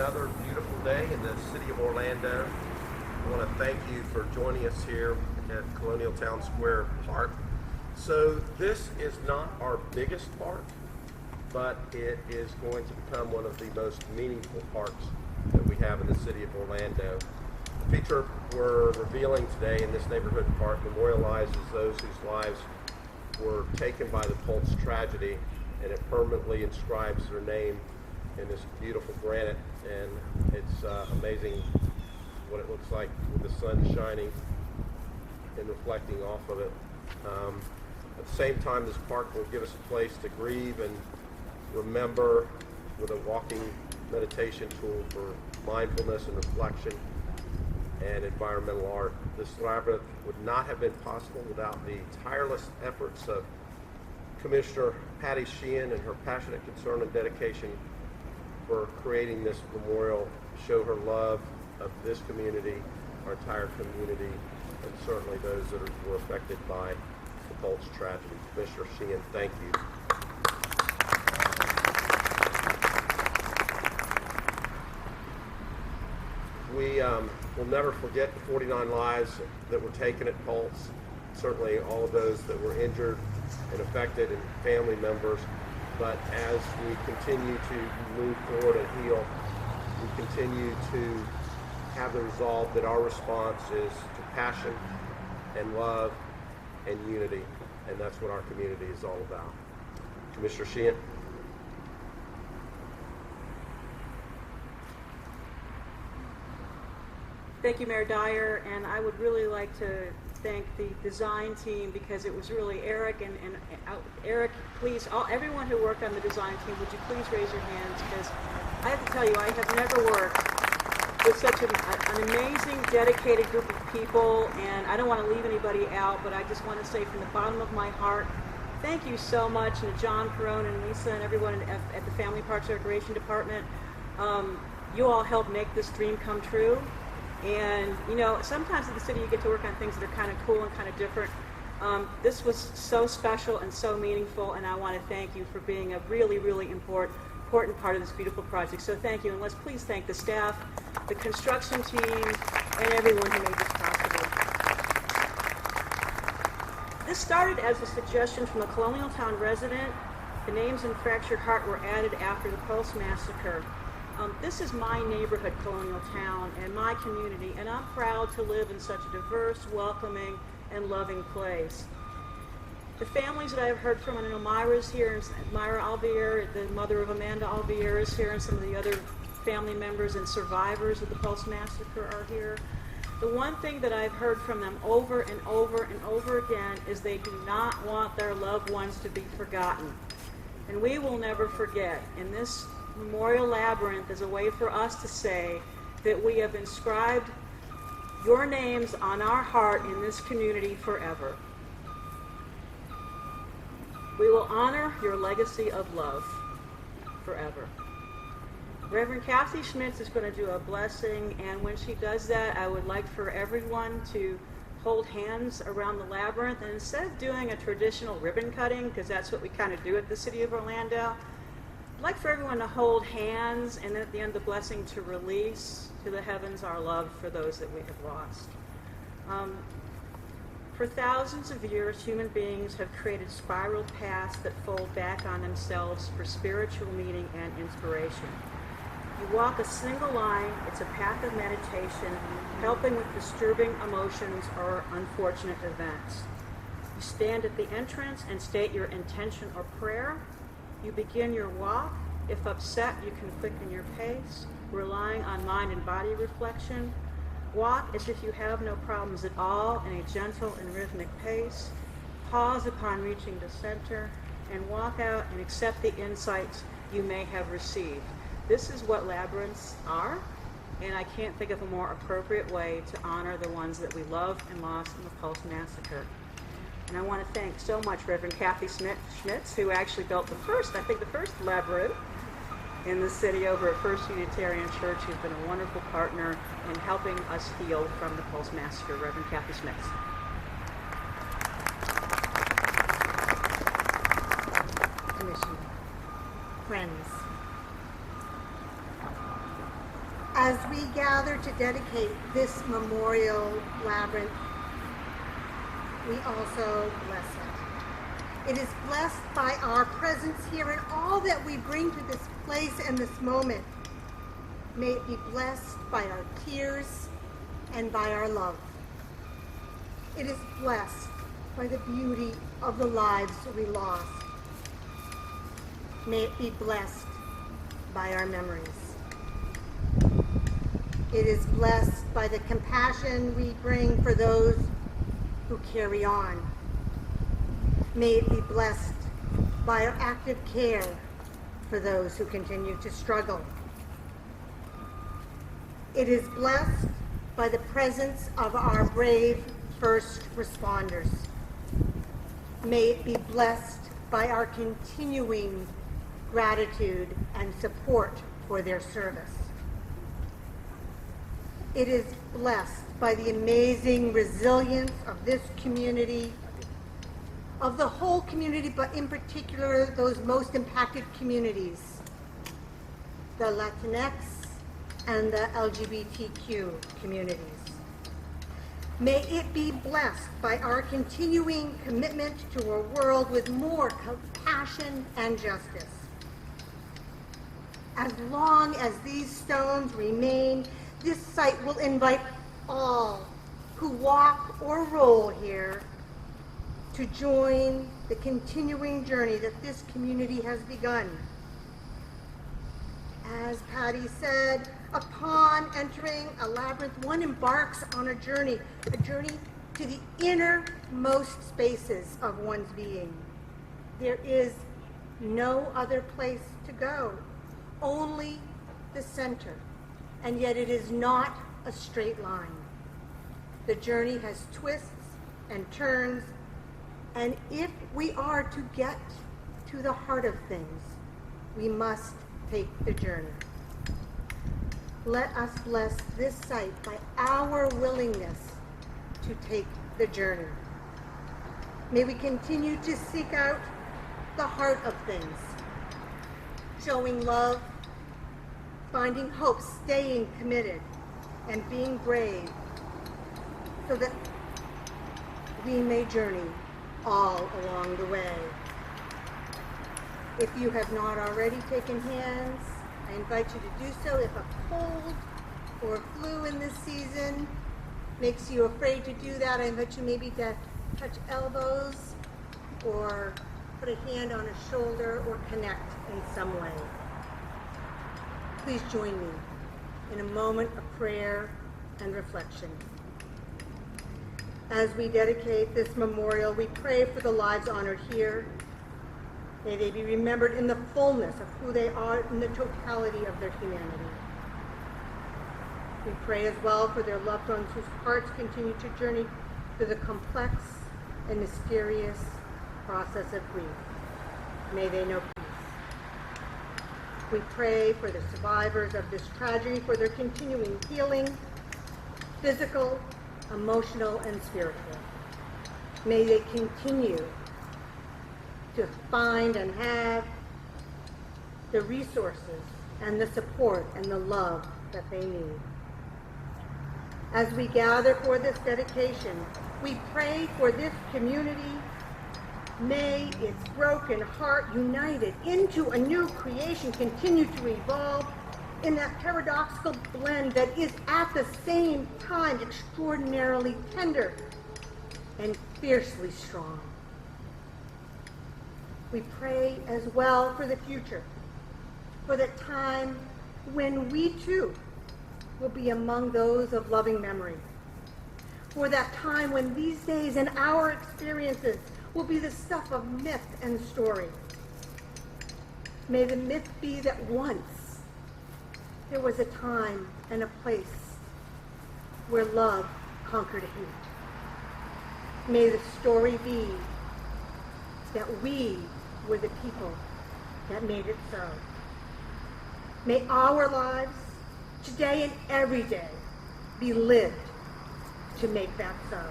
another beautiful day in the city of Orlando. I want to thank you for joining us here at Colonial Town Square Park. So this is not our biggest park, but it is going to become one of the most meaningful parks that we have in the city of Orlando. The feature we're revealing today in this neighborhood park memorializes those whose lives were taken by the Pulse tragedy, and it permanently inscribes their name in this beautiful granite, and it's amazing what it looks like with the sun shining and reflecting off of it. At the same time, this park will give us a place to grieve and remember with a walking meditation tool for mindfulness and reflection and environmental art. This labyrinth would not have been possible without the tireless efforts of Commissioner Patty Sheehan and her passionate concern and dedication for creating this memorial to show her love of this community, our entire community, and certainly those that were affected by the Pulse tragedy. Commissioner Sheehan, thank you. We will never forget the 49 lives that were taken at Pulse, certainly all of those that were injured and affected and family members. But as we continue to move forward and heal, we continue to have the resolve that our response is to passion and love and unity, and that's what our community is all about. Commissioner Sheehan. Thank you, Mayor Dyer, and I would really like to thank the design team, because it was really Eric and Eric, please, everyone who worked on the design team, would you please raise your hands, because I have to tell you, I have never worked with such an amazing, dedicated group of people, and I don't want to leave anybody out, but I just want to say from the bottom of my heart, thank you so much, and to John Perone and Lisa and everyone at the Family Parks Recreation Department. You all helped make this dream come true. And, you know, sometimes in the city you get to work on things that are kind of cool and kind of different. This was so special and so meaningful, and I want to thank you for being a really, really important part of this beautiful project. So thank you, and let's please thank the staff, the construction team, and everyone who made this possible. This started as a suggestion from a Colonial Town resident. The names in Fractured Heart were added after the Pulse massacre. This is my neighborhood, Colonial Town, and my community, and I'm proud to live in such a diverse, welcoming, and loving place. The families that I've heard from, I know Myra's here, and Myra Alvier, the mother of Amanda Alvier, is here, and some of the other family members and survivors of the Pulse massacre are here. The one thing that I've heard from them over and over and over again is they do not want their loved ones to be forgotten. And we will never forget. In this Memorial Labyrinth is a way for us to say that we have inscribed your names on our heart in this community forever. We will honor your legacy of love forever. Reverend Kathy Schmitz is going to do a blessing, and when she does that, I would like for everyone to hold hands around the labyrinth, and instead of doing a traditional ribbon cutting, because that's what we kind of do at the City of Orlando, I'd like for everyone to hold hands, and then at the end of the blessing to release to the heavens our love for those that we have lost. For thousands of years, human beings have created spiral paths that fold back on themselves for spiritual meaning and inspiration. You walk a single line, it's a path of meditation, helping with disturbing emotions or unfortunate events. You stand at the entrance and state your intention or prayer. You begin your walk. If upset, you can quicken your pace, relying on mind and body reflection. Walk as if you have no problems at all in a gentle and rhythmic pace. Pause upon reaching the center, and walk out and accept the insights you may have received. This is what labyrinths are, and I can't think of a more appropriate way to honor the ones that we loved and lost in the Pulse massacre. And I want to thank so much Reverend Kathy Schmitz, who actually built the first labyrinth in the city over at First Unitarian Church, who's been a wonderful partner in helping us heal from the Pulse massacre. Reverend Kathy Schmitz. Commission, friends, As we gather to dedicate this memorial labyrinth, we also bless it. It is blessed by our presence here and all that we bring to this place and this moment. May it be blessed by our tears and by our love. It is blessed by the beauty of the lives we lost. May it be blessed by our memories. It is blessed by the compassion we bring for those who carry on. May it be blessed by our active care for those who continue to struggle. It is blessed by the presence of our brave first responders. May it be blessed by our continuing gratitude and support for their service. It is blessed by the amazing resilience of this community, of the whole community, but in particular those most impacted communities, the Latinx and the LGBTQ communities. May it be blessed by our continuing commitment to a world with more compassion and justice. As long as these stones remain, this site will invite all who walk or roll here to join the continuing journey that this community has begun. As Patty said, upon entering a labyrinth, one embarks on a journey to the innermost spaces of one's being. There is no other place to go, only the center. And yet it is not a straight line. The journey has twists and turns, and if we are to get to the heart of things, we must take the journey. Let us bless this site by our willingness to take the journey. May we continue to seek out the heart of things, showing love, finding hope, staying committed, and being brave so that we may journey all along the way. If you have not already taken hands, I invite you to do so. If a cold or flu in this season makes you afraid to do that, I invite you maybe to touch elbows or put a hand on a shoulder or connect in some way. Please join me in a moment of prayer and reflection. As we dedicate this memorial, we pray for the lives honored here. May they be remembered in the fullness of who they are in the totality of their humanity. We pray as well for their loved ones whose hearts continue to journey through the complex and mysterious process of grief. May they know peace. We pray for the survivors of this tragedy, for their continuing healing, physical, emotional, and spiritual. May they continue to find and have the resources and the support and the love that they need. As we gather for this dedication, we pray for this community. May its broken heart, united into a new creation, continue to evolve in that paradoxical blend that is at the same time extraordinarily tender and fiercely strong. We pray as well for the future, for the time when we too will be among those of loving memory, for that time when these days and our experiences will be the stuff of myth and story. May the myth be that once there was a time and a place where love conquered hate. May the story be that we were the people that made it so. May our lives, today and every day, be lived to make that so.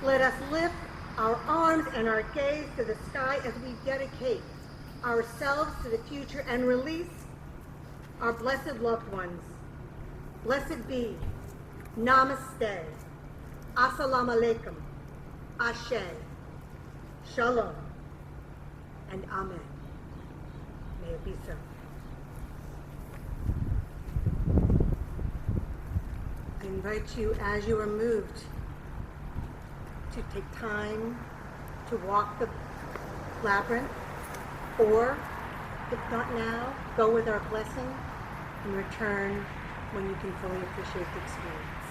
Let us lift our arms and our gaze to the sky as we dedicate ourselves to the future and release our blessed loved ones Blessed be, Namaste, Assalamu alaikum, Ashe, Shalom, and Amen. May it be so. I invite you, as you are moved, to take time to walk the labyrinth, or, if not now, go with our blessing and return when you can fully appreciate the experience.